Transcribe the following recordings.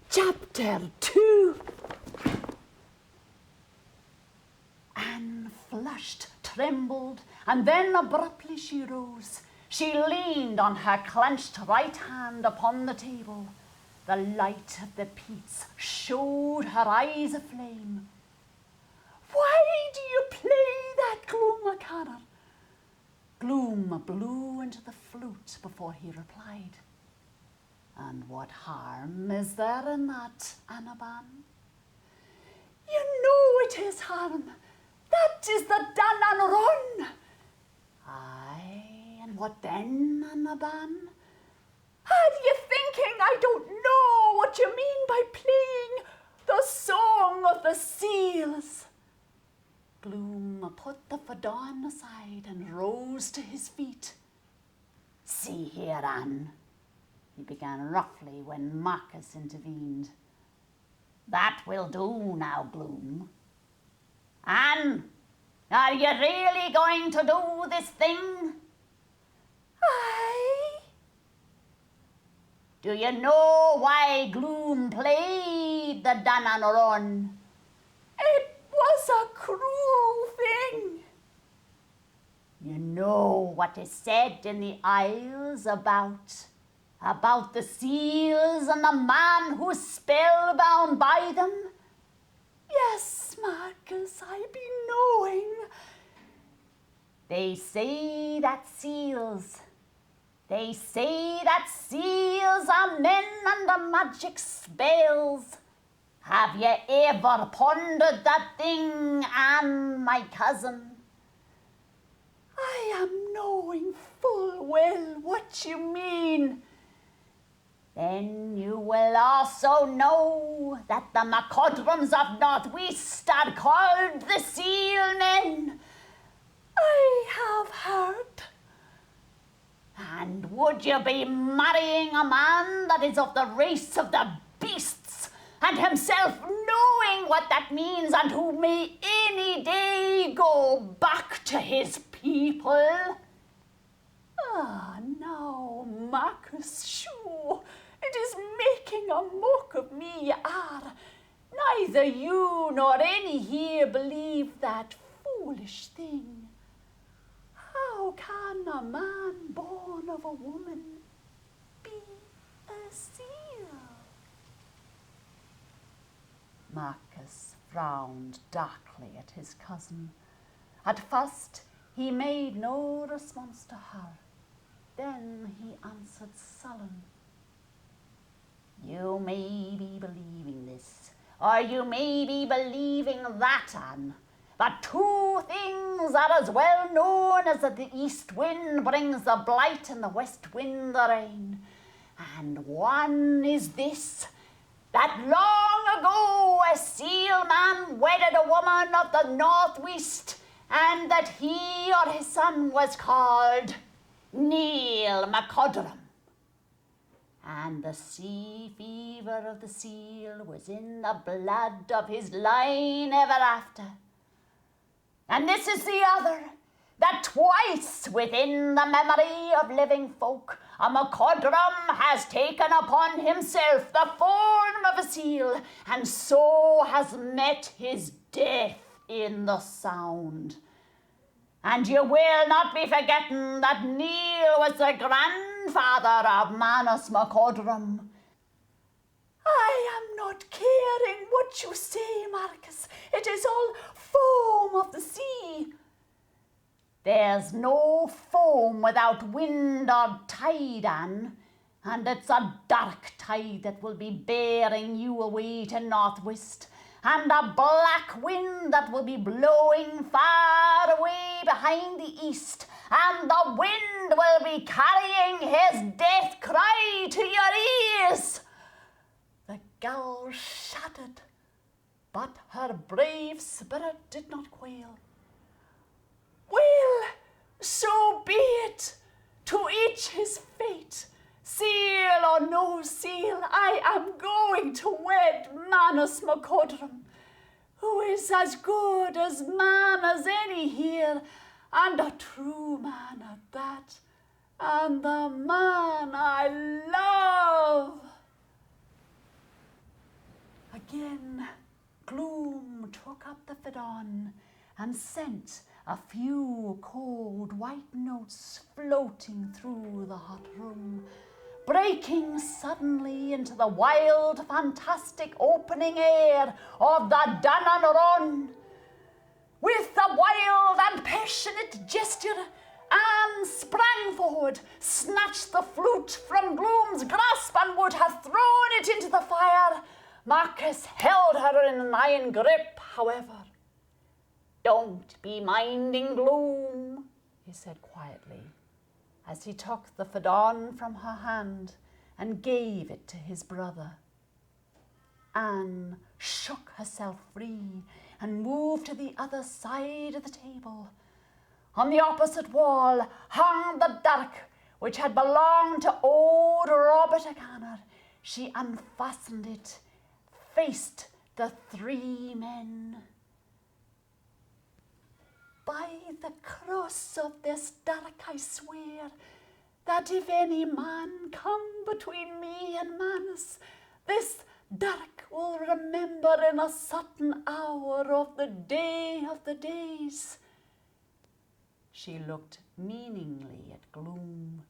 Chapter 2. Anne flushed, trembled, and then abruptly she rose. She leaned on her clenched right hand upon the table. The light of the peats showed her eyes aflame. "Why do you play that, Gloom O'Connor?" Gloom blew into the flute before he replied. "And what harm is there in that, Annaban?" "You know it is harm. That is the Dan-Nan-Ron." "Aye, and what then, Annaban?" "Are you thinking I don't know what you mean by playing the Song of the Seals?" Gloom put the faudon aside and rose to his feet. "See here, Anne," he began roughly when Marcus intervened. "That will do now, Gloom. Anne, are you really going to do this thing?" "Aye." "Do you know why Gloom played the Dan-Nan-Ron?" "It was a cruel thing." "You know what is said in the Isles about the seals and the man who's spellbound by them?" "Yes, Marcus, I be knowing." They say that seals are men under magic spells. Have you ever pondered that thing, Anne, my cousin?" "I am knowing full well what you mean." "Then you will also know that the MacCodrums of Northwest are called the Seal Men." "I have heard." "And would you be marrying a man that is of the race of the beasts, and himself knowing what that means, and who may any day go back to his people?" "Ah, now, Marcus, sure, it is making a mock of me you are. Neither you nor any here believe that foolish thing. How can a man born of a woman be a seal?" Marcus frowned darkly at his cousin. At first he made no response to her. Then he answered sullen. "You may be believing this, or you may be believing that, Anne. But two things are as well known as that the east wind brings the blight and the west wind the rain. And one is this, that long ago a seal man wedded a woman of the northwest, and that he or his son was called Neil MacCodrum. And the sea fever of the seal was in the blood of his line ever after. And this is the other, that twice within the memory of living folk, a MacCodrum has taken upon himself the form of a seal, and so has met his death in the Sound. And you will not be forgetting that Neil was the grandfather of Manus MacCodrum." "I am not caring what you say, Marcus. It is all foam of the sea." "There's no foam without wind or tide, Anne, and it's a dark tide that will be bearing you away to northwest, and a black wind that will be blowing far away behind the east, and the wind will be carrying his death cry to your ears." The girl shuddered, but her brave spirit did not quail. "Well, so be it. To each his fate. Seal or no seal, I am going to wed Manus MacCodrum, who is as good as man as any here, and a true man at that, and the man I love." Again, Gloom took up the fiddle and sent a few cold white notes floating through the hot room, breaking suddenly into the wild, fantastic opening air of the Dan-Nan-Ron. With a wild and passionate gesture, Anne sprang forward, snatched the flute from Gloom's grasp, and would have thrown it into the fire. Marcus held her in an iron grip, however. "Don't be minding Gloom," he said quietly, as he took the fiddle from her hand and gave it to his brother. Anne shook herself free and moved to the other side of the table. On the opposite wall hung the dirk which had belonged to old Robert O'Connor. She unfastened it, faced the three men. "By the cross of this dirk, I swear that if any man come between me and Manus, this dirk will remember in a certain hour of the day of the days." She looked meaningly at Gloom,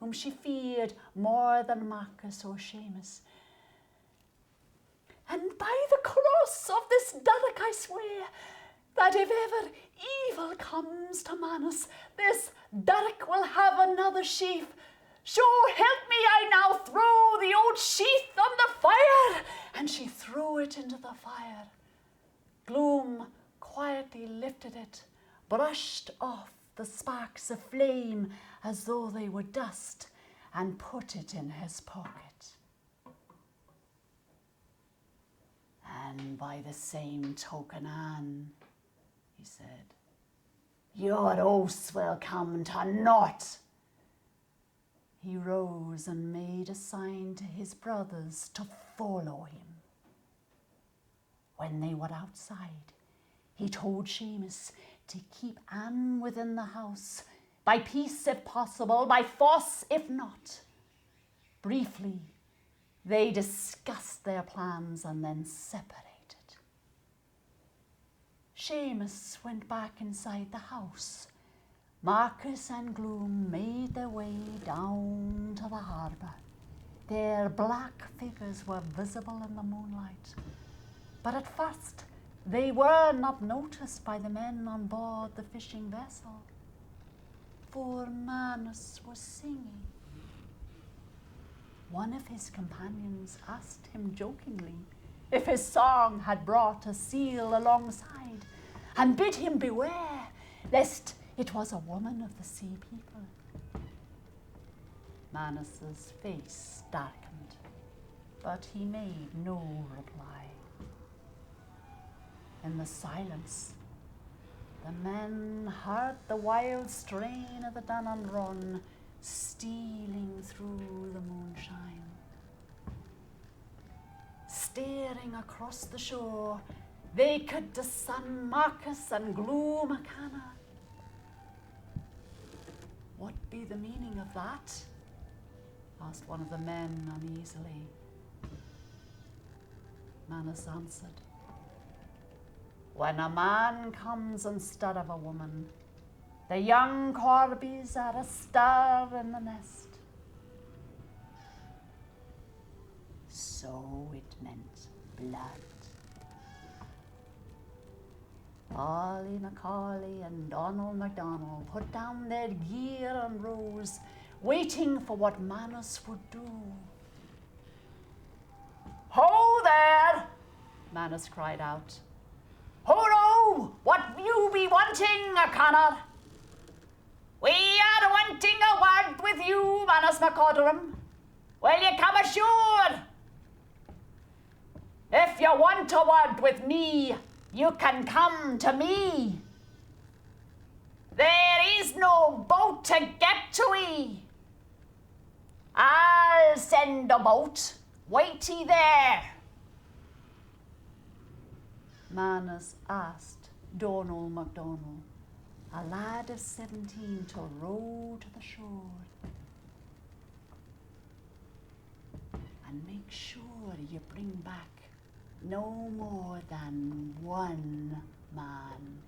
whom she feared more than Marcus or Seamus. "And by the cross of this dirk, I swear that if ever evil comes to Manus, this dirk will have another sheath. Sure help me, I now throw the old sheath on the fire." And she threw it into the fire. Gloom quietly lifted it, brushed off the sparks of flame as though they were dust, and put it in his pocket. "And by the same token, Anne," he said, "your oaths will come to naught." He rose and made a sign to his brothers to follow him. When they were outside, he told Seamus to keep Anne within the house, by peace if possible, by force if not. Briefly, they discussed their plans and then separated. Seamus went back inside the house. Marcus and Gloom made their way down to the harbour. Their black figures were visible in the moonlight, but at first they were not noticed by the men on board the fishing vessel, for Manus was singing. One of his companions asked him jokingly if his song had brought a seal alongside, and bid him beware lest it was a woman of the sea people. Manus's face darkened, but he made no reply. In the silence, the men heard the wild strain of the Dan-Nan-Ron stealing through the moonshine. Staring across the shore, they could discern Marcus and Gloom O'Connor. "What be the meaning of that?" asked one of the men uneasily. Manus answered, "When a man comes instead of a woman, the young corbies are astir in the nest." So it meant blood. Ollie Macaulay and Donald MacDonald put down their gear and rose, waiting for what Manus would do. "Ho there!" Manus cried out. "Ho, what you be wanting, O'Connor?" "We are wanting a word with you, Manus MacCodrum. Will you come ashore?" "If you want a word with me, you can come to me. There is no boat to get to ye." "I'll send a boat. Wait ye there." Manus asked Donald MacDonald, a lad of 17, to row to the shore. "And make sure you bring back no more than one man